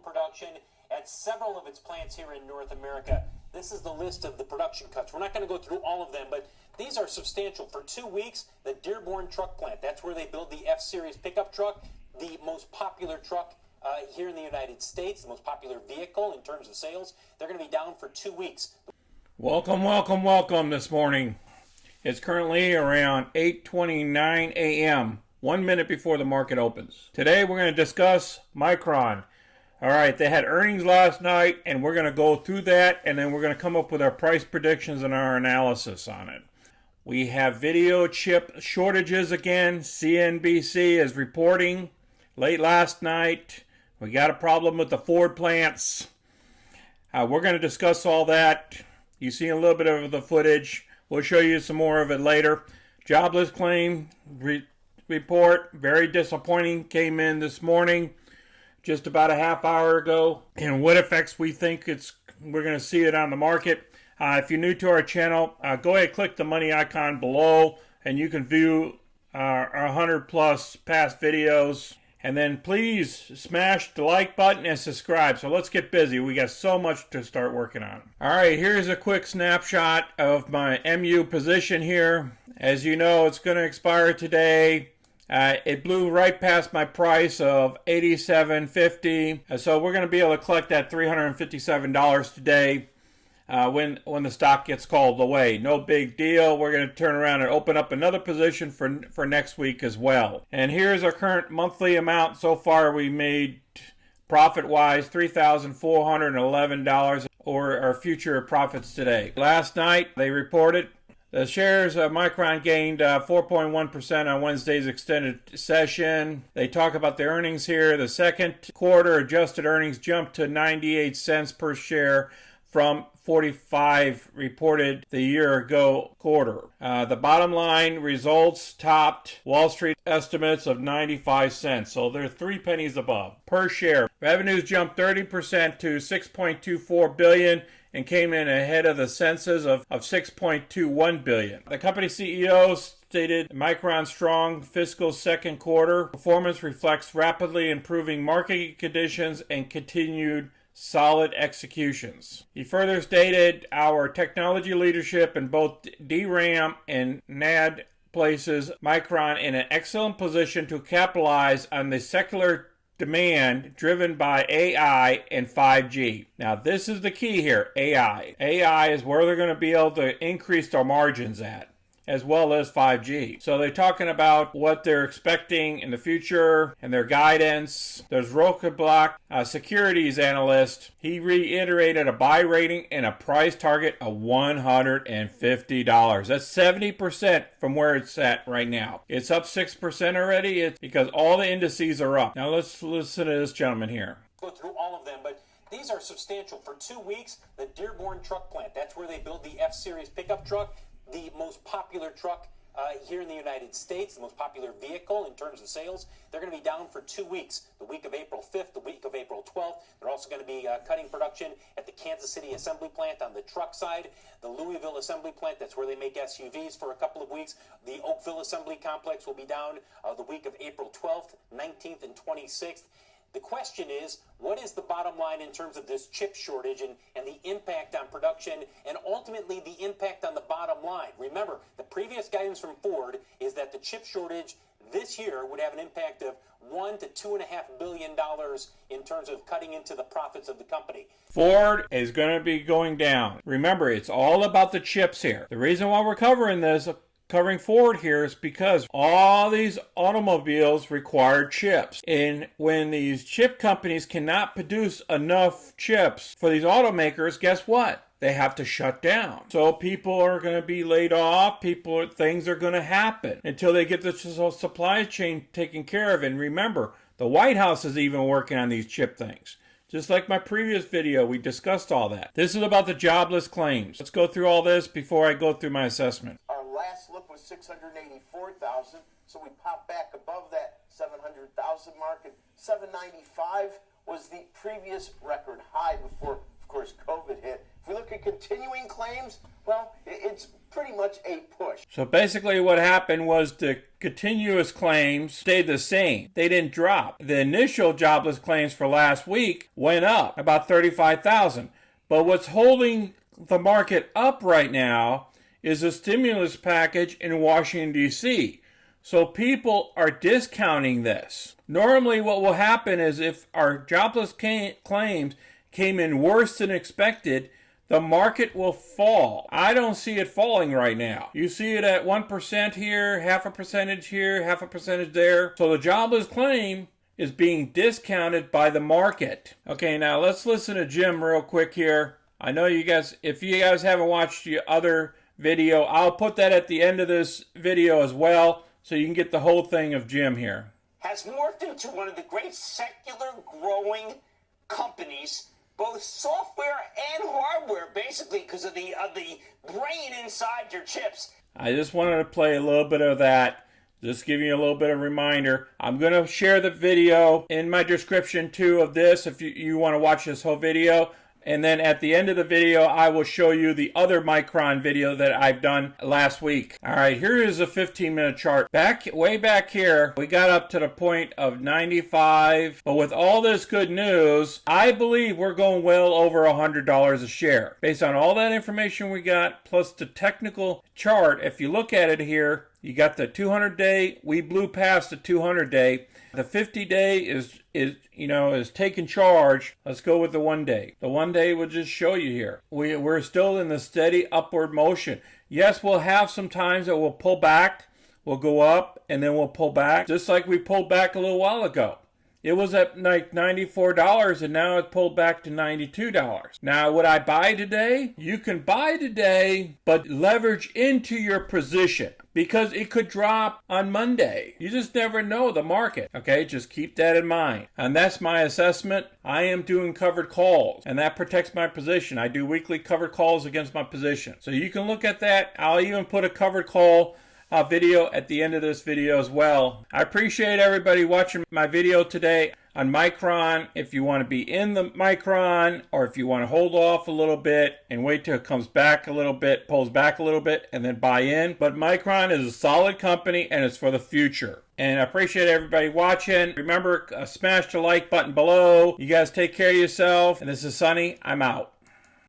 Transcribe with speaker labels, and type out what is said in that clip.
Speaker 1: production at several of its plants here in North America. This is the list of the production cuts. We're not going to go through all of them, but these are substantial. For 2 weeks, the Dearborn truck plant, that's where they build the F-Series pickup truck, the most popular truck here in the United States, the most popular vehicle in terms of sales. They're going to be down for 2 weeks.
Speaker 2: Welcome this morning. It's currently around 8:29 a.m., 1 minute before the market opens. Today we're going to discuss Micron. All right, they had earnings last night, and we're going to go through that, and then we're going to come up with our price predictions and our analysis on it. We have video chip shortages again. CNBC is reporting late last night. We got a problem with the Ford plants. We're going to discuss all that. You've seen a little bit of the footage. We'll show you some more of it later. Jobless claim report, very disappointing, came in this morning, just about a half hour ago. And what effects we think we're going to see it on the market. If you're new to our channel, go ahead and click the money icon below, and you can view our 100 plus past videos. And then please smash the like button and subscribe. So let's get busy. We got so much to start working on. All right, here's a quick snapshot of my MU position here. As you know, it's going to expire today. It blew right past my price of $87.50. So we're going to be able to collect that $357 today. When the stock gets called away. No big deal. We're going to turn around and open up another position for next week as well. And here's our current monthly amount. So far we made profit-wise $3,411 or our future profits today. Last night they reported the shares of Micron gained 4.1% on Wednesday's extended session. They talk about the earnings here. The second quarter adjusted earnings jumped to 98 cents per share from 45 reported the year ago quarter. The bottom line results topped Wall Street estimates of 95 cents. So they're 3 pennies above per share. Revenues jumped 30% to $6.24 billion and came in ahead of the census of $6.21 billion. The company CEO stated Micron's strong fiscal second quarter performance reflects rapidly improving market conditions and continued solid executions. He further stated our technology leadership in both DRAM and NAND places Micron in an excellent position to capitalize on the secular demand driven by AI and 5G. Now this is the key here, AI. AI is where they're going to be able to increase their margins at, as well as 5G. So they're talking about what they're expecting in the future and their guidance. There's Rocketblock, a securities analyst. He reiterated a buy rating and a price target of $150. That's 70% from where it's at right now. It's up 6% already. It's because all the indices are up. Now let's listen to this gentleman here.
Speaker 1: Go through all of them, but these are substantial. For 2 weeks, the Dearborn truck plant, that's where they build the F-Series pickup truck, the most popular truck here in the United States, the most popular vehicle in terms of sales. They're going to be down for 2 weeks, the week of April 5th, the week of April 12th. They're also going to be cutting production at the Kansas City assembly plant on the truck side, the Louisville assembly plant, that's where they make SUVs for a couple of weeks. The Oakville assembly complex will be down the week of April 12th, 19th, and 26th. The question is, what is the bottom line in terms of this chip shortage and the impact on production and ultimately the impact on the bottom line? Remember, the previous guidance from Ford is that the chip shortage this year would have an impact of $1 to $2.5 billion in terms of cutting into the profits of the company.
Speaker 2: Ford is going to be going down. Remember, it's all about the chips here. The reason why we're covering Ford here is because all these automobiles require chips. And when these chip companies cannot produce enough chips for these automakers, guess what? They have to shut down. So people are going to be laid off. Things are going to happen until they get the supply chain taken care of. And remember, the White House is even working on these chip things. Just like my previous video, we discussed all that. This is about the jobless claims. Let's go through all this before I go through my assessment.
Speaker 3: Last look was 684,000, so we popped back above that 700,000 mark, and 795 was the previous record high before, of Of course, COVID hit. If we look at continuing claims, well, it's pretty much a push.
Speaker 2: So basically what happened was the continuous claims stayed the same. They didn't drop. The initial jobless claims for last week went up about 35,000. But what's holding the market up right now is a stimulus package in Washington, D.C. So people are discounting this. Normally what will happen is if our jobless claims came in worse than expected, the market will fall. I don't see it falling right now. You see it at 1% here, half a percentage here, half a percentage there. So the jobless claim is being discounted by the market. Okay, now let's listen to Jim real quick here. I know you guys, if you guys haven't watched the other video, I'll put that at the end of this video as well, so you can get the whole thing of Jim here.
Speaker 4: Has morphed into one of the great secular growing companies, both software and hardware, basically because of the brain inside your chips.
Speaker 2: I just wanted to play a little bit of that, just give you a little bit of reminder. I'm going to share the video in my description too of this if you want to watch this whole video. And then at the end of the video, I will show you the other Micron video that I've done last week. All right, here is a 15-minute chart. Way back here, we got up to the point of 95. But with all this good news, I believe we're going well over $100 a share. Based on all that information we got, plus the technical chart, if you look at it here, you got the 200-day. We blew past the 200-day. The 50-day is taking charge. Let's go with the 1 day. The 1 day will just show you here. We're still in the steady upward motion. Yes, we'll have some times that we'll pull back. We'll go up and then we'll pull back. Just like we pulled back a little while ago. It was at like $94 and now it's pulled back to $92. Now, would I buy today? You can buy today, but leverage into your position because it could drop on Monday. You just never know the market. Okay, just keep that in mind. And that's my assessment. I am doing covered calls and that protects my position. I do weekly covered calls against my position. So you can look at that. I'll even put a covered call video at the end of this video as well. I appreciate everybody watching my video today on Micron. If you want to be in the Micron or if you want to hold off a little bit and wait till it comes back a little bit, pulls back a little bit and then buy in. But Micron is a solid company and it's for the future. And I appreciate everybody watching. Remember, smash the like button below. You guys take care of yourself. And this is Sonny. I'm out.